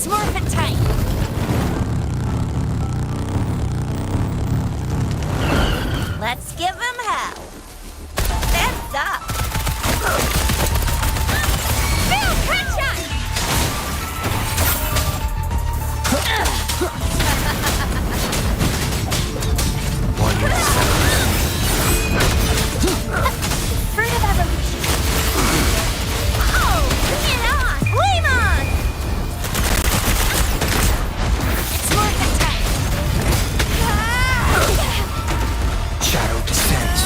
It's morphin' time! Let's give him hell! That's up! Bill, headshot! One with the sounds. Fruit of evolution! Oh, bring it on! Flame on! It's morphin' time! Shadow descends.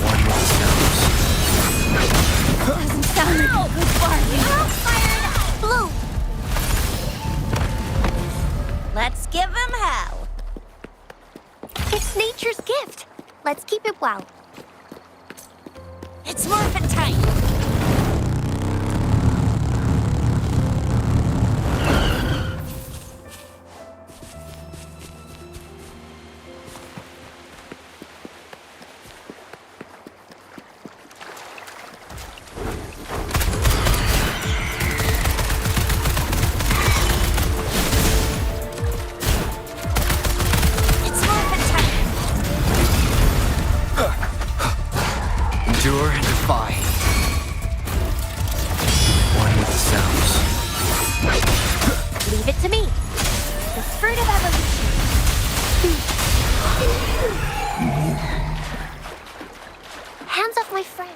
One with the sounds. Doesn't sound like a good bargain. All fired up! Blue! Let's give him hell! It's nature's gift. Let's keep it well. It's morphin' time! It's morphin' time! Endure and defy. One with the sounds. Leave it to me. The fruit of evolution. Hands off my friend.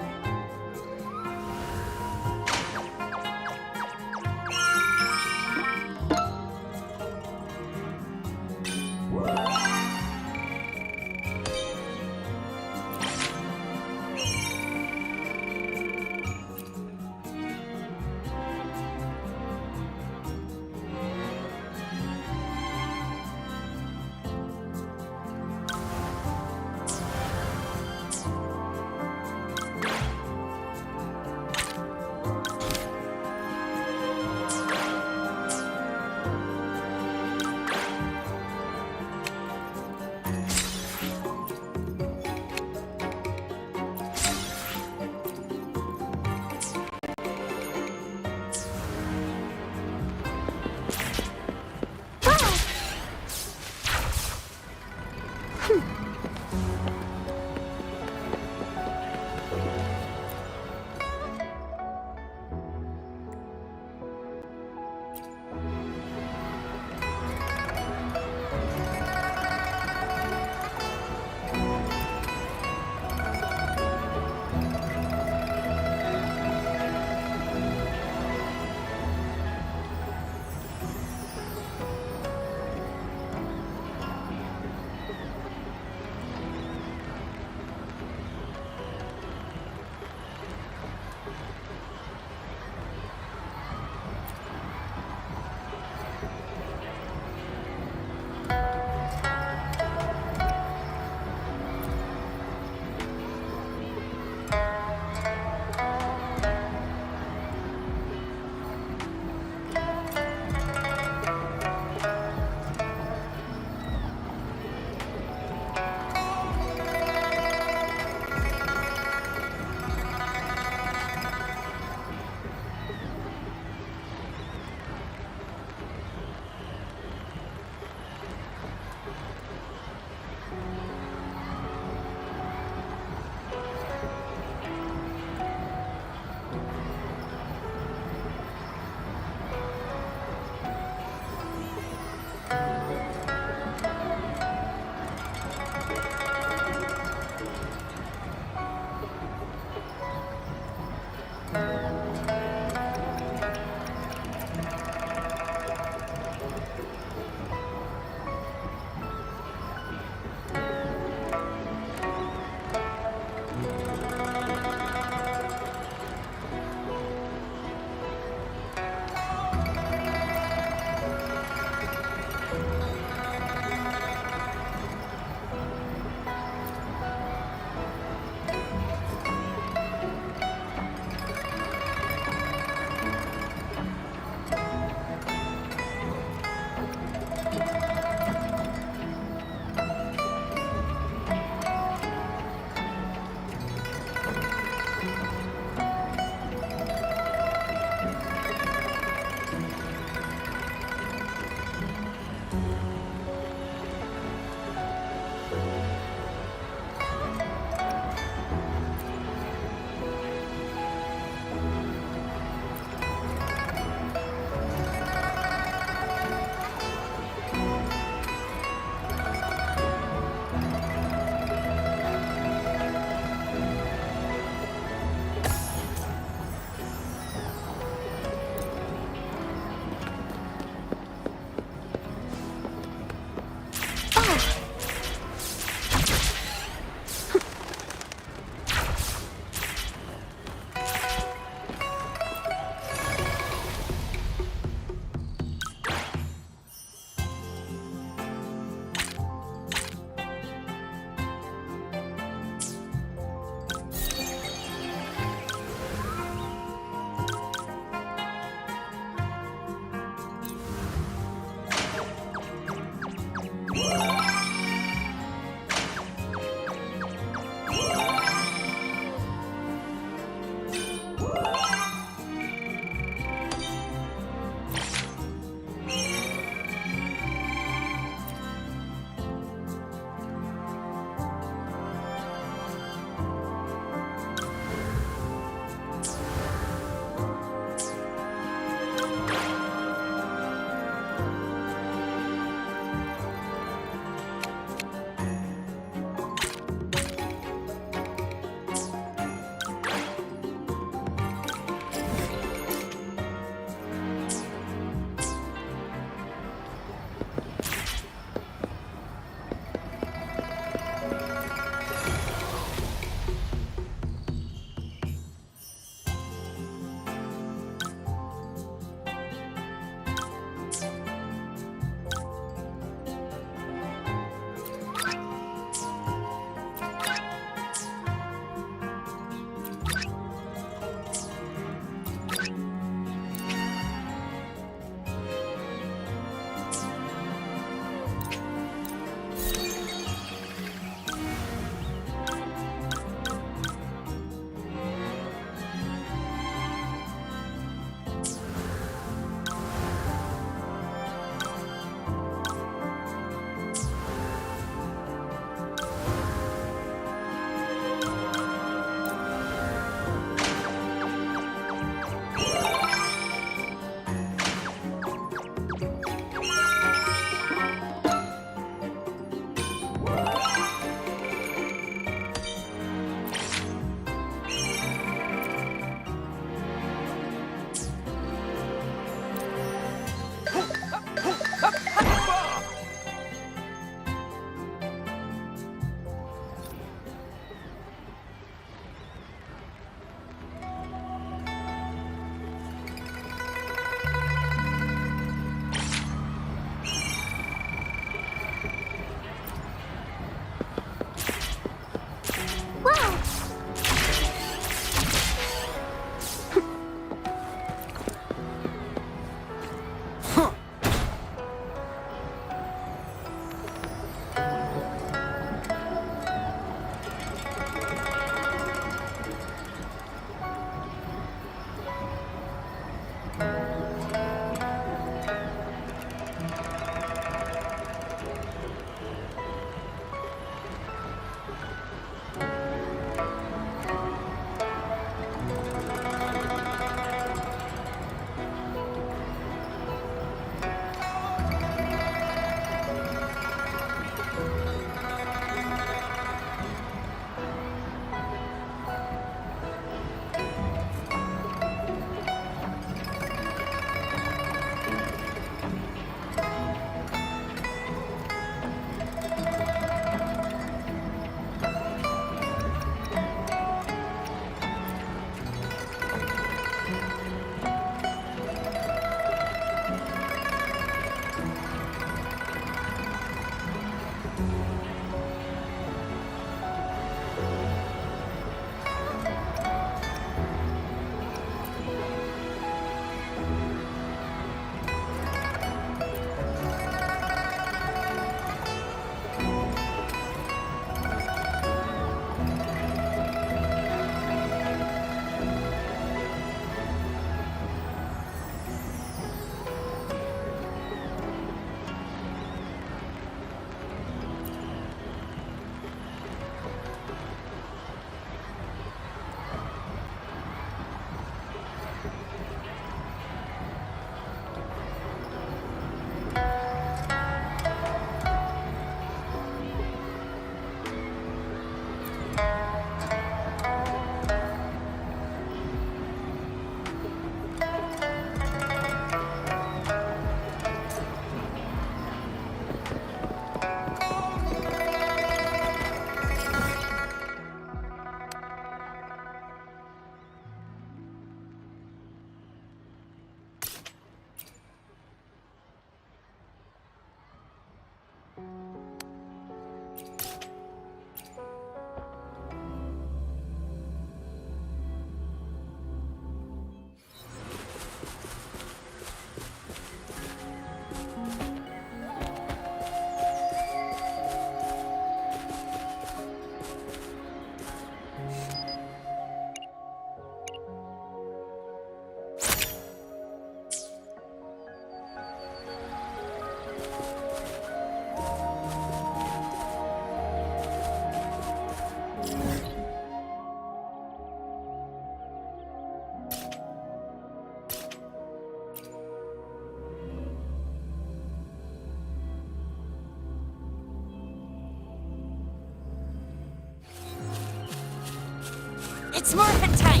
It's morphin' time!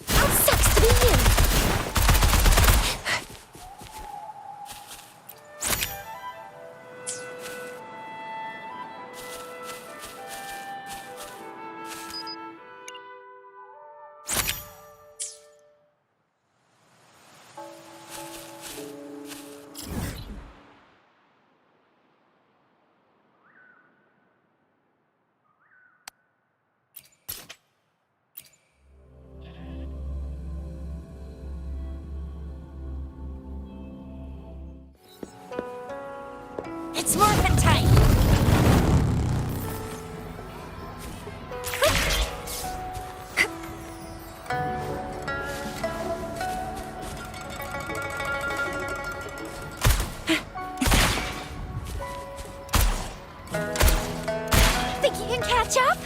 How sucks to be you! It's morphin' time! Think you can catch up?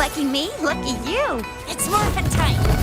Lucky me, lucky you. It's morphin' time.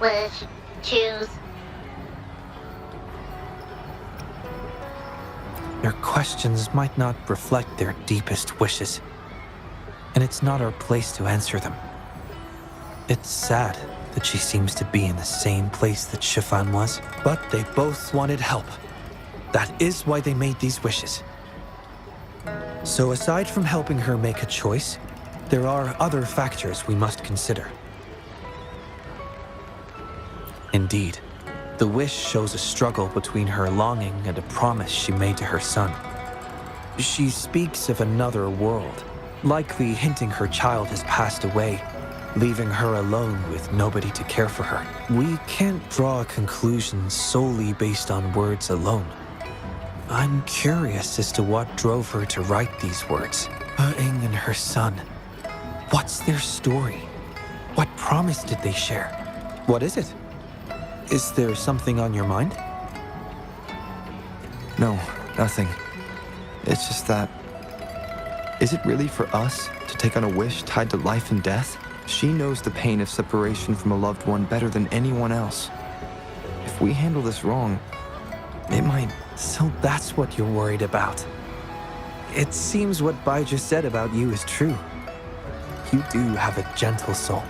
Wish. Choose. Your questions might not reflect their deepest wishes, and it's not our place to answer them. It's sad that she seems to be in the same place that Shifan was, but they both wanted help. That is why they made these wishes. So aside from helping her make a choice, there are other factors we must consider. Indeed, the wish shows a struggle between her longing and a promise she made to her son. She speaks of another world, likely hinting her child has passed away, leaving her alone with nobody to care for her. We can't draw conclusions solely based on words alone. I'm curious as to what drove her to write these words. Ing and her son. What's their story? What promise did they share? What is it? Is there something on your mind? No, nothing. It's just that... Is it really for us to take on a wish tied to life and death? She knows the pain of separation from a loved one better than anyone else. If we handle this wrong, it might... So that's what you're worried about. It seems what Bai just said about you is true. You do have a gentle soul.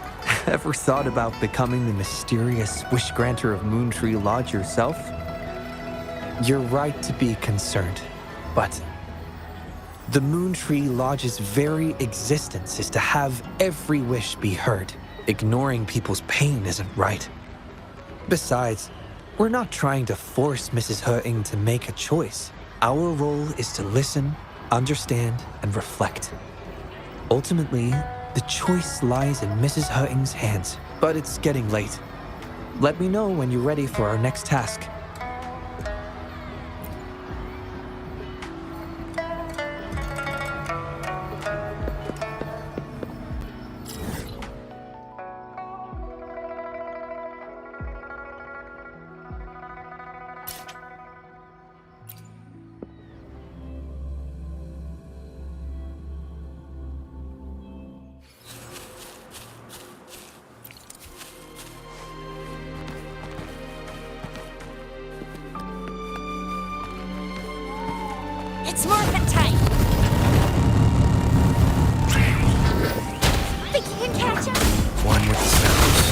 Ever thought about becoming the mysterious wish granter of Moontree Lodge yourself? You're right to be concerned, but the Moontree Lodge's very existence is to have every wish be heard. Ignoring people's pain isn't right. Besides, we're not trying to force Mrs. He-Ing to make a choice. Our role is to listen, understand, and reflect. Ultimately, the choice lies in Mrs. He-Ing's hands, but it's getting late. Let me know when you're ready for our next task. It's morphin' time! Think you can catch up? One with the sounds.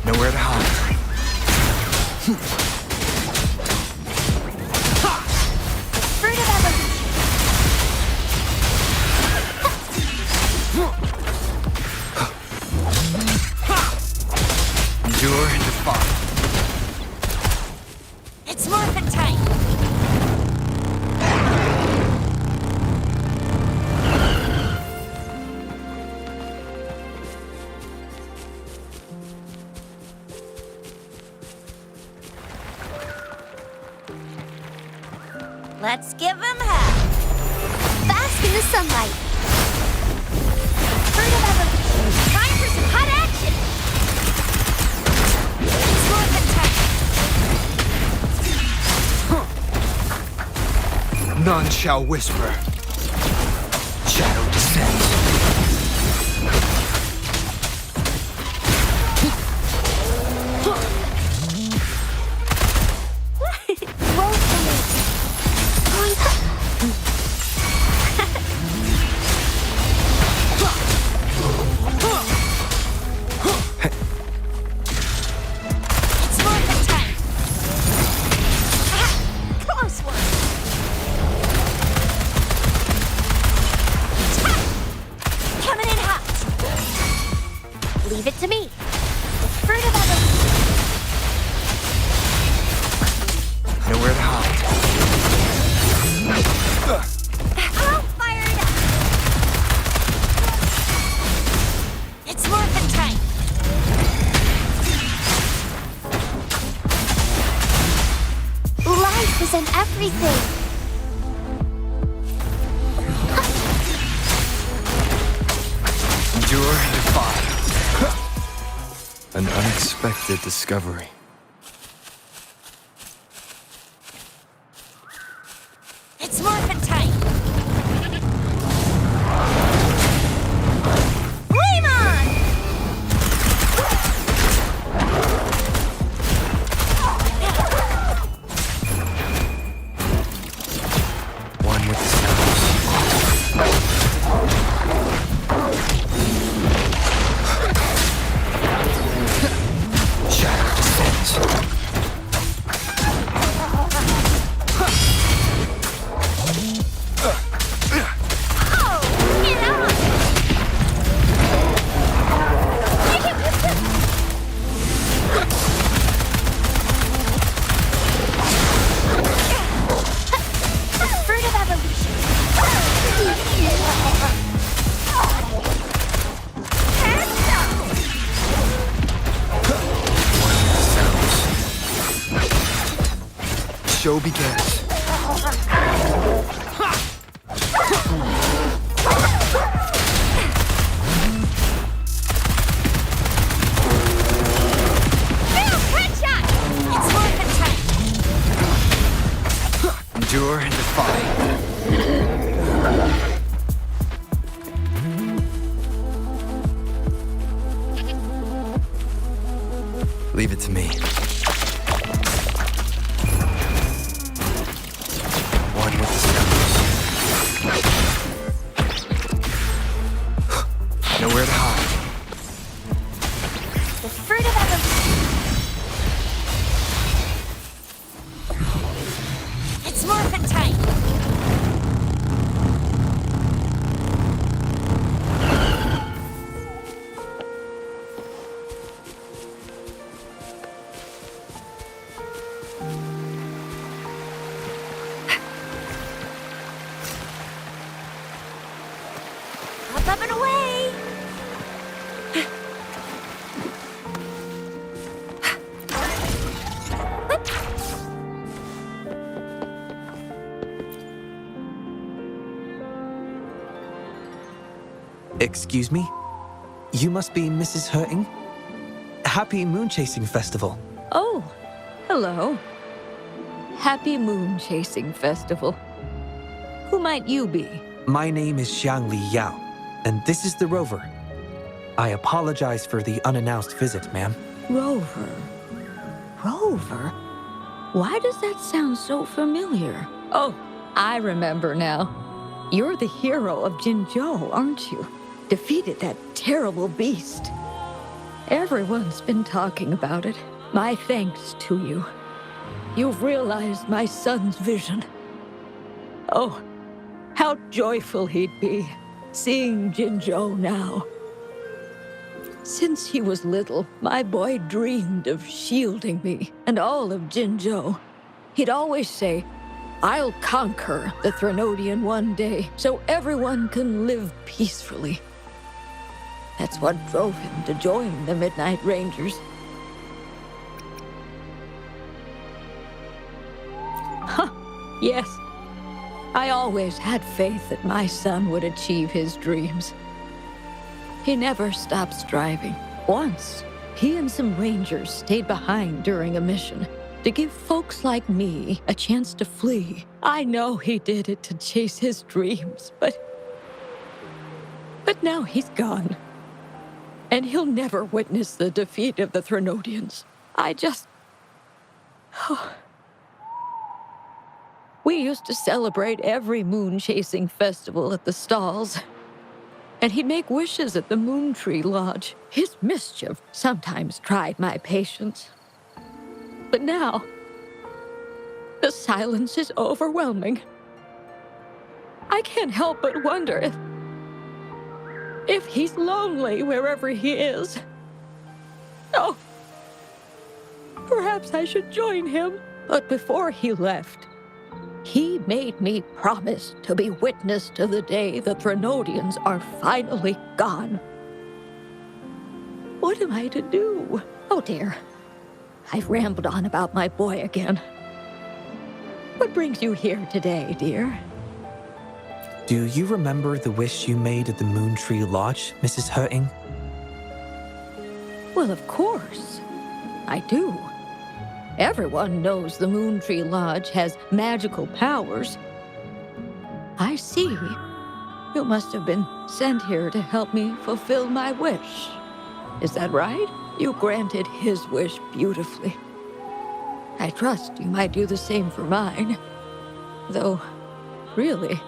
Nowhere to hide. Fruit of evolution! Endure and defy. It's morphin' time! Let's give him hell! Bask in the sunlight! Fruit of evolution! Time for some hot action! It's morphin' time! None shall whisper. Shadow descends. Leave it to me. The fruit of evolution. Nowhere to hide. I'll fire it up. It's morphin' time. Life is in everything. Endure and defy. An unexpected discovery. It's morphin' time. Flame on! show begins. Headshot! It's more than time. Endure and defy. Leave it to me. One with the shadows. Nowhere to hide. The fruit of evolution. It's more than time. Up and away! Excuse me? You must be Mrs. Hurting? Happy Moon Chasing Festival. Oh, hello. Happy Moon Chasing Festival. Who might you be? My name is Xiang Li Yao, and this is the Rover. I apologize for the unannounced visit, ma'am. Rover. Rover? Why does that sound so familiar? Oh, I remember now. You're the hero of Jinzhou, aren't you? Defeated that terrible beast. Everyone's been talking about it. My thanks to you. You've realized my son's vision. Oh, how joyful he'd be, seeing Jinzhou now. Since he was little, my boy dreamed of shielding me and all of Jinzhou. He'd always say, "I'll conquer the Threnodian one day, so everyone can live peacefully." That's what drove him to join the Midnight Rangers. Huh, yes. I always had faith that my son would achieve his dreams. He never stopped striving. Once, he and some rangers stayed behind during a mission to give folks like me a chance to flee. I know he did it to chase his dreams, but now he's gone. And he'll never witness the defeat of the Threnodians. We used to celebrate every moon-chasing festival at the stalls. And he'd make wishes at the Moon Tree Lodge. His mischief sometimes tried my patience. But now, the silence is overwhelming. I can't help but wonder if he's lonely wherever he is. Oh, perhaps I should join him. But before he left, he made me promise to be witness to the day the Threnodians are finally gone. What am I to do? Oh dear, I've rambled on about my boy again. What brings you here today, dear? Do you remember the wish you made at the Moon Tree Lodge, Mrs. Hurting? Well, of course, I do. Everyone knows the Moon Tree Lodge has magical powers. I see. You must have been sent here to help me fulfill my wish. Is that right? You granted his wish beautifully. I trust you might do the same for mine. Though, really,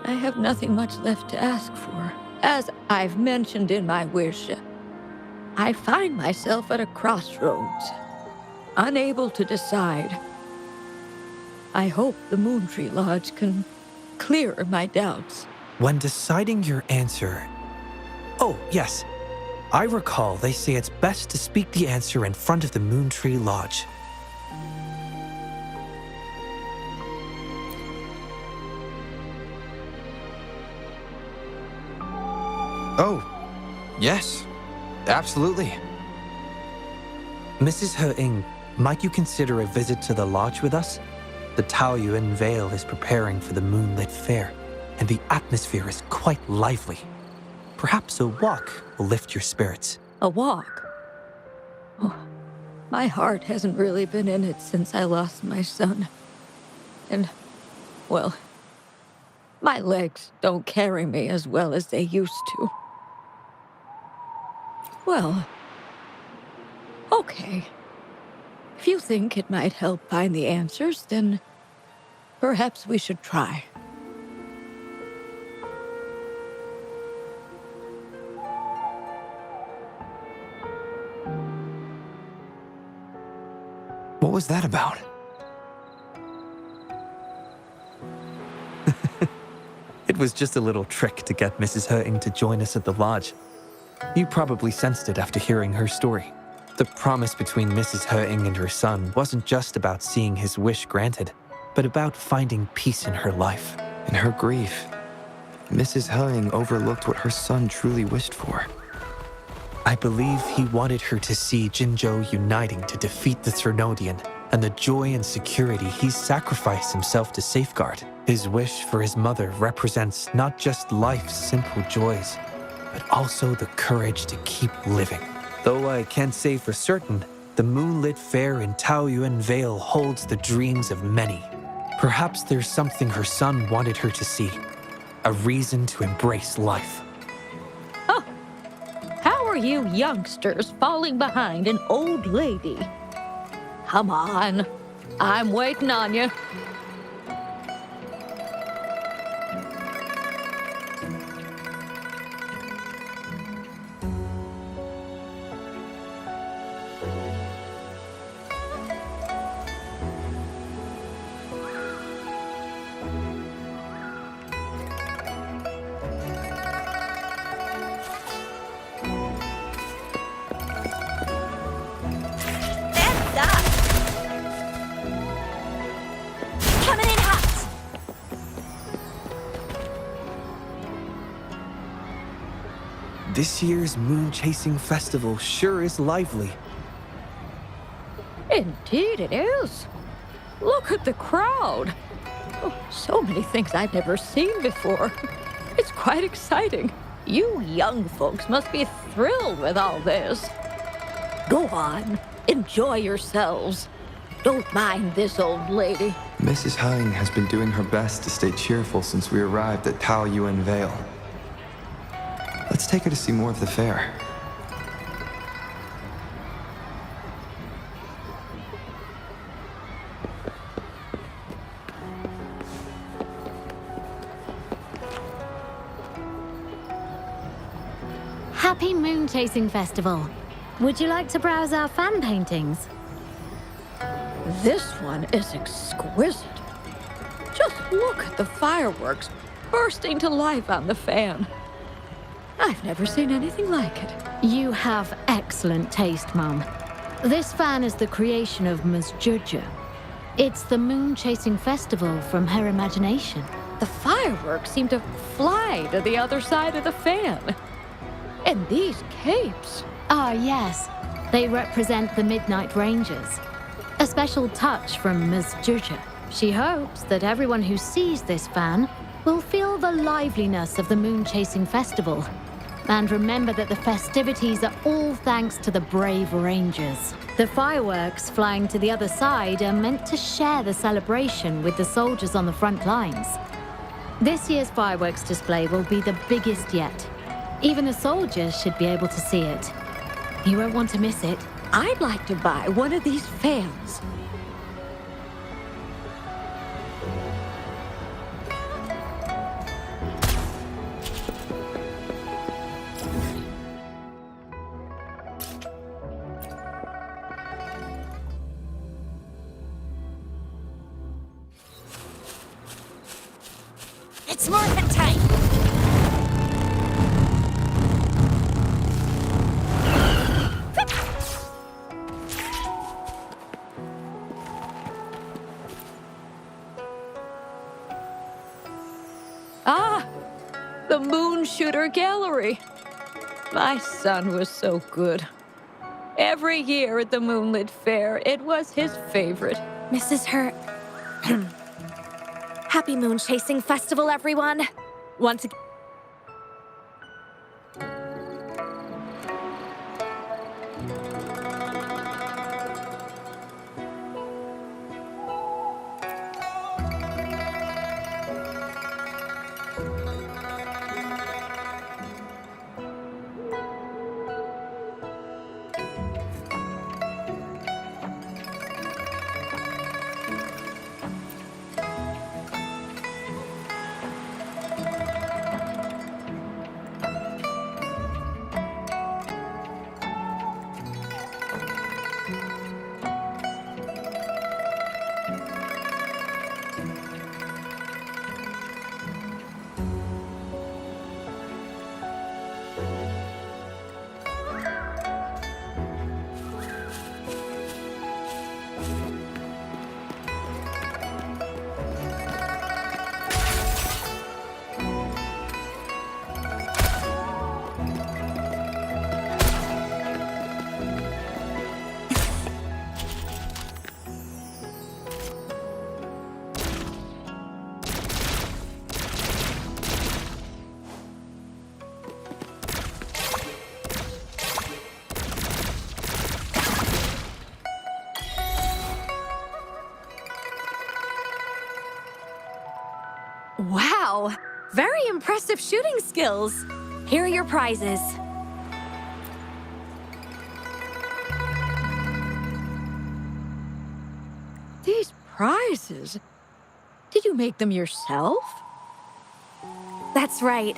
I have nothing much left to ask for. As I've mentioned in my wish, I find myself at a crossroads, unable to decide. I hope the Moon Tree Lodge can clear my doubts. When deciding your answer... Oh, yes. I recall they say it's best to speak the answer in front of the Moon Tree Lodge. Oh, yes. Absolutely. Mrs. Hurting, might you consider a visit to the lodge with us? The Taoyuan Vale is preparing for the moonlit fair, and the atmosphere is quite lively. Perhaps a walk will lift your spirits. A walk? Oh, my heart hasn't really been in it since I lost my son. And, well, my legs don't carry me as well as they used to. Well, okay. If you think it might help find the answers, then perhaps we should try. What was that about? It was just a little trick to get Mrs. Hurting to join us at the lodge. You probably sensed it after hearing her story. The promise between Mrs. Hurting and her son wasn't just about seeing his wish granted, but about finding peace in her life. In her grief, Mrs. Hurting overlooked what her son truly wished for. I believe he wanted her to see Jinzhou uniting to defeat the Thrunodian, and the joy and security he sacrificed himself to safeguard. His wish for his mother represents not just life's simple joys, but also the courage to keep living. Though I can't say for certain, the moonlit fair in Taoyuan Vale holds the dreams of many. Perhaps there's something her son wanted her to see, a reason to embrace life. Oh, how are you youngsters falling behind an old lady? Come on, I'm waiting on you. Coming in hot! This year's moon chasing festival sure is lively. Indeed it is. Look at the crowd. Oh, so many things I've never seen before. It's quite exciting. You young folks must be thrilled with all this. Go on, enjoy yourselves. Don't mind this old lady. Mrs. Hurting has been doing her best to stay cheerful since we arrived at Taoyuan Vale. Let's take her to see more of the fair. Happy Moon Chasing Festival. Would you like to browse our fan paintings? This one is exquisite. Just look at the fireworks bursting to life on the fan. I've never seen anything like it. You have excellent taste, Mum. This fan is the creation of Ms. Judger. It's the Moon Chasing Festival from her imagination. The fireworks seem to fly to the other side of the fan. And these capes. Ah, yes. They represent the Midnight Rangers. A special touch from Ms. Judger. She hopes that everyone who sees this fan will feel the liveliness of the Moon Chasing Festival. And remember that the festivities are all thanks to the brave Rangers. The fireworks flying to the other side are meant to share the celebration with the soldiers on the front lines. This year's fireworks display will be the biggest yet. Even the soldiers should be able to see it. You won't want to miss it. I'd like to buy one of these fans. It's morphin' time! Ah, the Moon Shooter Gallery. My son was so good. Every year at the Moonlit Fair, it was his favorite. Mrs. Hurt, Happy Moon Chasing Festival, everyone! Want to... Wow! Very impressive shooting skills! Here are your prizes. These prizes? Did you make them yourself? That's right.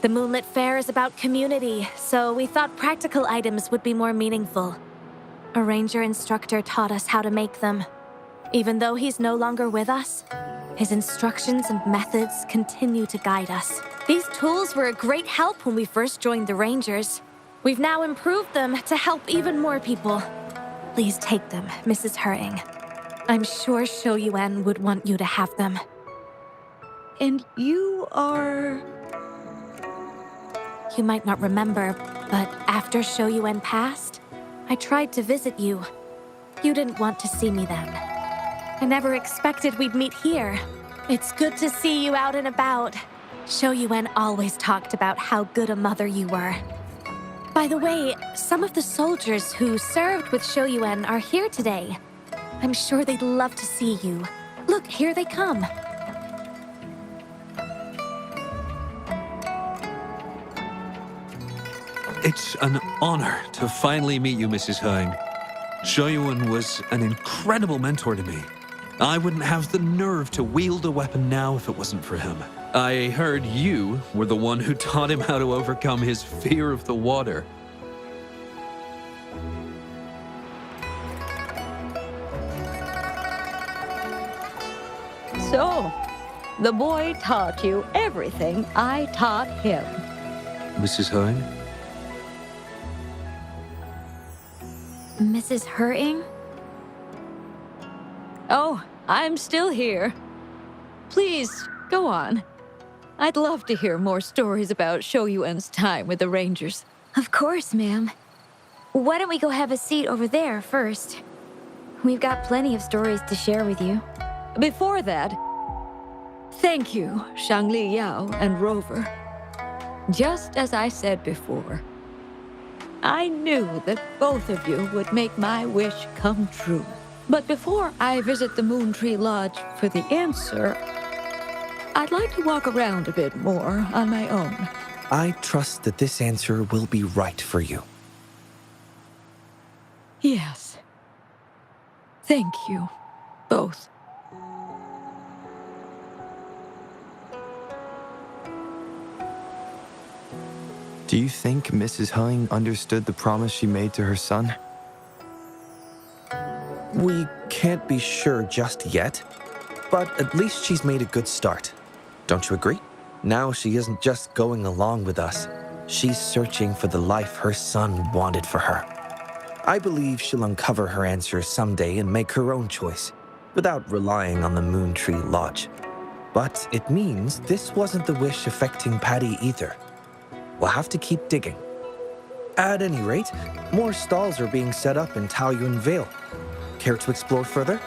The Moonlit Fair is about community, so we thought practical items would be more meaningful. A ranger instructor taught us how to make them. Even though he's no longer with us, his instructions and methods continue to guide us. These tools were a great help when we first joined the Rangers. We've now improved them to help even more people. Please take them, Mrs. Hurting. I'm sure Shou Yuan would want you to have them. And you are... You might not remember, but after Shou Yuan passed, I tried to visit you. You didn't want to see me then. I never expected we'd meet here. It's good to see you out and about. Shou Yuan always talked about how good a mother you were. By the way, some of the soldiers who served with Shou Yuan are here today. I'm sure they'd love to see you. Look, here they come. It's an honor to finally meet you, Mrs. Hung. Shou Yuan was an incredible mentor to me. I wouldn't have the nerve to wield a weapon now if it wasn't for him. I heard you were the one who taught him how to overcome his fear of the water. So, the boy taught you everything I taught him. Mrs. Hung? Mrs. Hurting? Oh, I'm still here. Please, go on. I'd love to hear more stories about Shou Yuan's time with the Rangers. Of course, ma'am. Why don't we go have a seat over there first? We've got plenty of stories to share with you. Before that, thank you, Shangli Yao and Rover. Just as I said before, I knew that both of you would make my wish come true. But before I visit the Moon Tree Lodge for the answer, I'd like to walk around a bit more on my own. I trust that this answer will be right for you. Yes. Thank you, both. Do you think Mrs. Hung understood the promise she made to her son? We can't be sure just yet, but at least she's made a good start. Don't you agree? Now she isn't just going along with us. She's searching for the life her son wanted for her. I believe she'll uncover her answers someday and make her own choice, without relying on the Moon Tree Lodge. But it means this wasn't the wish affecting Patty either. We'll have to keep digging. At any rate, more stalls are being set up in Taoyuan Vale. Care to explore further?